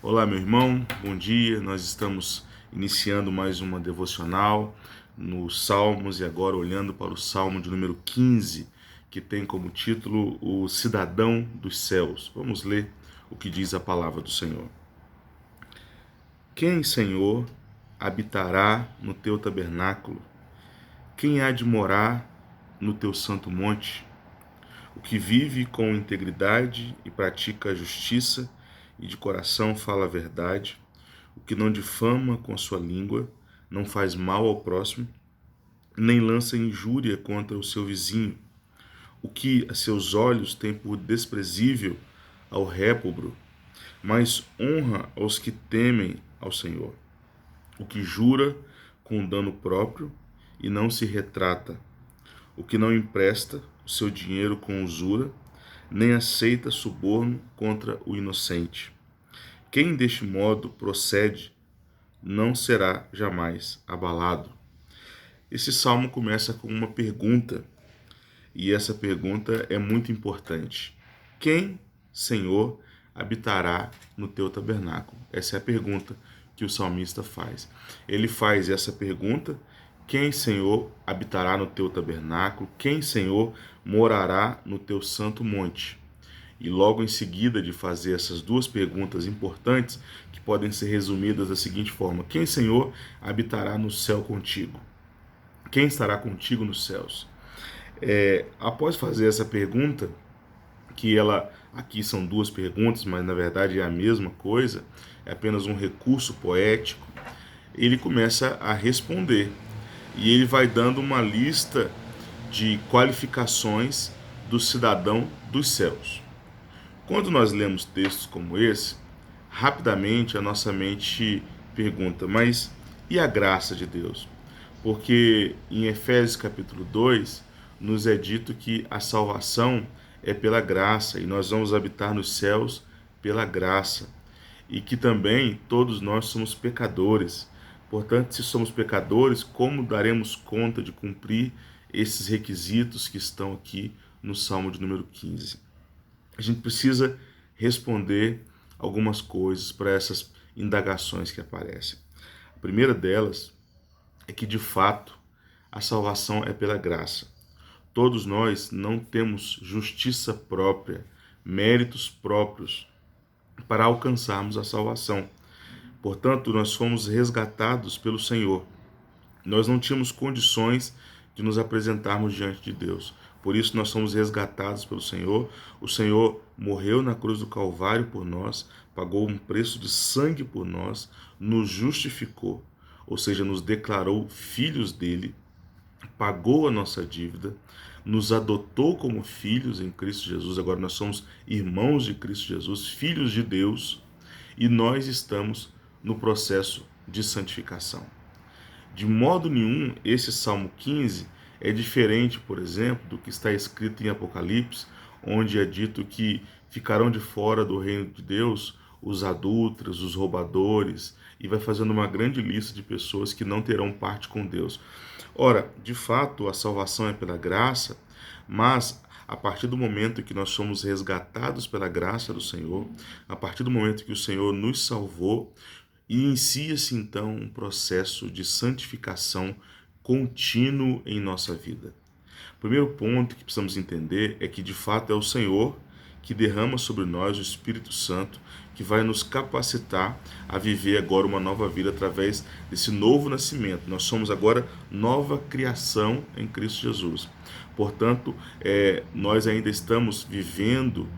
Olá, meu irmão, bom dia. Nós estamos iniciando mais uma devocional nos Salmos e agora olhando para o Salmo de número 15, que tem como título O Cidadão dos Céus. Vamos ler o que diz a palavra do Senhor. Quem, Senhor, habitará no teu tabernáculo? Quem há de morar no teu santo monte? O que vive com integridade e pratica a justiça e de coração fala a verdade, o que não difama com a sua língua, não faz mal ao próximo, nem lança injúria contra o seu vizinho, o que a seus olhos tem por desprezível ao réprobo, mas honra aos que temem ao Senhor, o que jura com dano próprio e não se retrata, o que não empresta o seu dinheiro com usura, nem aceita suborno contra o inocente. Quem deste modo procede não será jamais abalado. Esse salmo começa com uma pergunta, e essa pergunta é muito importante. Quem, Senhor, habitará no teu tabernáculo? Essa é a pergunta que o salmista faz. Ele faz essa pergunta: quem, Senhor, habitará no teu tabernáculo? Quem, Senhor, morará no teu santo monte? E logo em seguida de fazer essas duas perguntas importantes, que podem ser resumidas da seguinte forma: quem, Senhor, habitará no céu contigo? Quem estará contigo nos céus? Após fazer essa pergunta, que ela aqui são duas perguntas, mas na verdade é a mesma coisa, é apenas um recurso poético, ele começa a responder. E ele vai dando uma lista de qualificações do cidadão dos céus. Quando nós lemos textos como esse, rapidamente a nossa mente pergunta: mas e a graça de Deus? Porque em Efésios capítulo 2 nos é dito que a salvação é pela graça e nós vamos habitar nos céus pela graça. E que também todos nós somos pecadores. Portanto, se somos pecadores, como daremos conta de cumprir esses requisitos que estão aqui no Salmo de número 15? A gente precisa responder algumas coisas para essas indagações que aparecem. A primeira delas é que, de fato, a salvação é pela graça. Todos nós não temos justiça própria, méritos próprios para alcançarmos a salvação. Portanto, nós fomos resgatados pelo Senhor. Nós não tínhamos condições de nos apresentarmos diante de Deus. Por isso nós somos resgatados pelo Senhor. O Senhor morreu na cruz do Calvário por nós, pagou um preço de sangue por nós, nos justificou, ou seja, nos declarou filhos dele, pagou a nossa dívida, nos adotou como filhos em Cristo Jesus. Agora nós somos irmãos de Cristo Jesus, filhos de Deus, e nós estamos no processo de santificação. De modo nenhum, esse Salmo 15 é diferente, por exemplo, do que está escrito em Apocalipse, onde é dito que ficarão de fora do reino de Deus os adúlteros, os roubadores, e vai fazendo uma grande lista de pessoas que não terão parte com Deus. Ora, de fato, a salvação é pela graça, mas a partir do momento que nós somos resgatados pela graça do Senhor, a partir do momento que o Senhor nos salvou, inicia-se então um processo de santificação contínuo em nossa vida. O primeiro ponto que precisamos entender é que de fato é o Senhor que derrama sobre nós o Espírito Santo, que vai nos capacitar a viver agora uma nova vida através desse novo nascimento. Nós somos agora nova criação em Cristo Jesus. Portanto, nós ainda estamos vivendo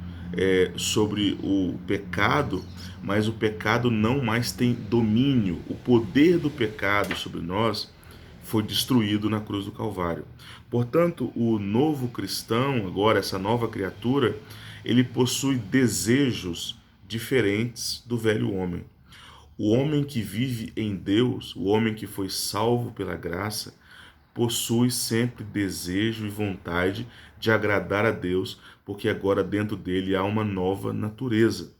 sobre o pecado, mas o pecado não mais tem domínio. O poder do pecado sobre nós foi destruído na cruz do Calvário. Portanto, o novo cristão, agora essa nova criatura, ele possui desejos diferentes do velho homem. O homem que vive em Deus, o homem que foi salvo pela graça, possui sempre desejo e vontade de agradar a Deus, porque agora dentro dele há uma nova natureza.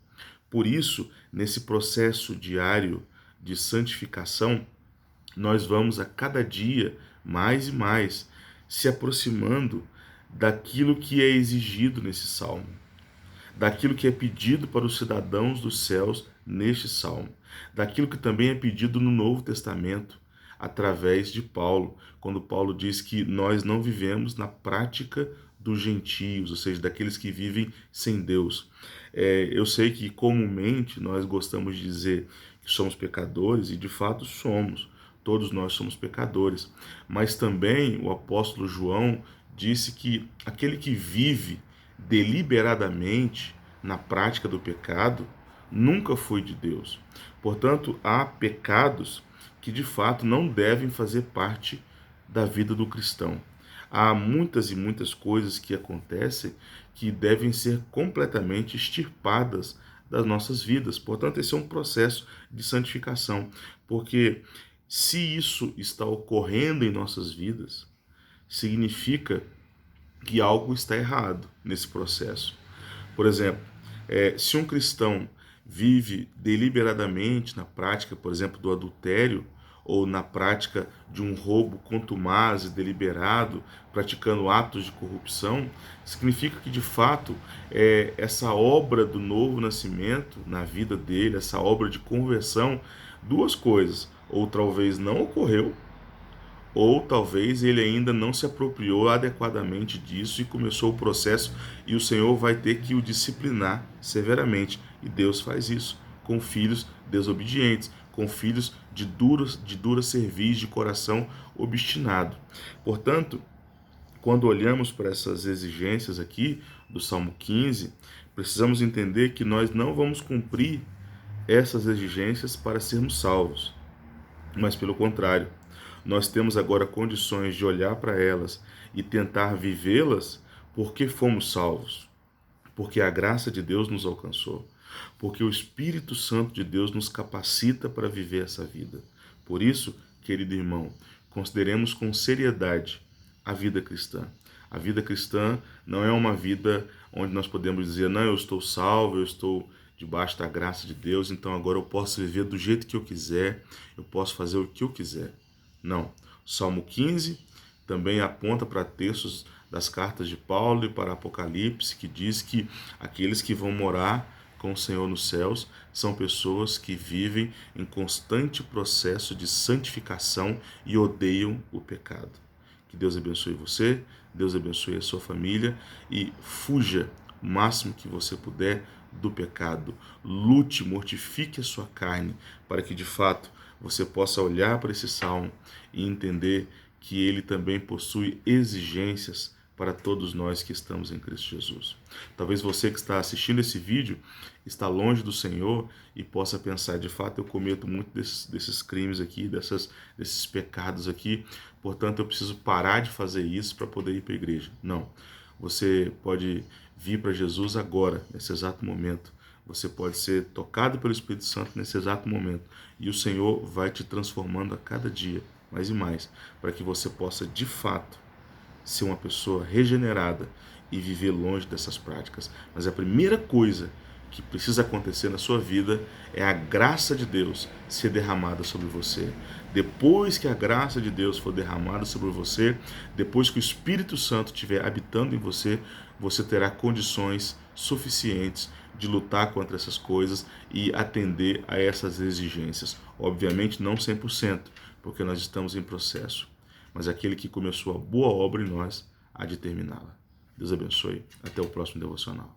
Por isso, nesse processo diário de santificação, nós vamos a cada dia mais e mais se aproximando daquilo que é exigido nesse salmo, daquilo que é pedido para os cidadãos dos céus neste salmo, daquilo que também é pedido no Novo Testamento, através de Paulo, quando Paulo diz que nós não vivemos na prática dos gentios, ou seja, daqueles que vivem sem Deus. Eu sei que comumente nós gostamos de dizer que somos pecadores, e de fato somos, todos nós somos pecadores, mas também o apóstolo João disse que aquele que vive deliberadamente na prática do pecado nunca foi de Deus. Portanto, há pecados que de fato não devem fazer parte da vida do cristão. Há muitas e muitas coisas que acontecem que devem ser completamente extirpadas das nossas vidas. Portanto, esse é um processo de santificação, porque se isso está ocorrendo em nossas vidas, significa que algo está errado nesse processo. Por exemplo, se um cristão vive deliberadamente na prática, por exemplo, do adultério, ou na prática de um roubo contumaz e deliberado, praticando atos de corrupção, significa que, de fato, essa obra do novo nascimento na vida dele, essa obra de conversão, duas coisas: ou talvez não ocorreu, ou talvez ele ainda não se apropriou adequadamente disso e começou o processo, e o Senhor vai ter que o disciplinar severamente. E Deus faz isso com filhos desobedientes, com filhos de dura cerviz, de coração obstinado. Portanto, quando olhamos para essas exigências aqui do Salmo 15, precisamos entender que nós não vamos cumprir essas exigências para sermos salvos, mas pelo contrário, nós temos agora condições de olhar para elas e tentar vivê-las porque fomos salvos, porque a graça de Deus nos alcançou, porque o Espírito Santo de Deus nos capacita para viver essa vida. Por isso, querido irmão, consideremos com seriedade a vida cristã. A vida cristã não é uma vida onde nós podemos dizer: não, eu estou salvo, eu estou debaixo da graça de Deus, então agora eu posso viver do jeito que eu quiser, eu posso fazer o que eu quiser. Não. Salmo 15 também aponta para textos das cartas de Paulo e para Apocalipse, que diz que aqueles que vão morar com o Senhor nos céus são pessoas que vivem em constante processo de santificação e odeiam o pecado. Que Deus abençoe você, Deus abençoe a sua família e fuja o máximo que você puder do pecado. Lute, mortifique a sua carne, para que de fato você possa olhar para esse salmo e entender que ele também possui exigências para todos nós que estamos em Cristo Jesus. Talvez você que está assistindo esse vídeo está longe do Senhor e possa pensar: de fato eu cometo muito desses crimes aqui, desses pecados aqui, portanto eu preciso parar de fazer isso para poder ir para a igreja. Não, você pode vir para Jesus agora, nesse exato momento. Você pode ser tocado pelo Espírito Santo nesse exato momento, e o Senhor vai te transformando a cada dia, mais e mais, para que você possa de fato ser uma pessoa regenerada e viver longe dessas práticas. Mas a primeira coisa que precisa acontecer na sua vida é a graça de Deus ser derramada sobre você. Depois que a graça de Deus for derramada sobre você, depois que o Espírito Santo estiver habitando em você, você terá condições suficientes de lutar contra essas coisas e atender a essas exigências. Obviamente não 100%, porque nós estamos em processo. Mas aquele que começou a boa obra em nós há de terminá-la. Deus abençoe. Até o próximo devocional.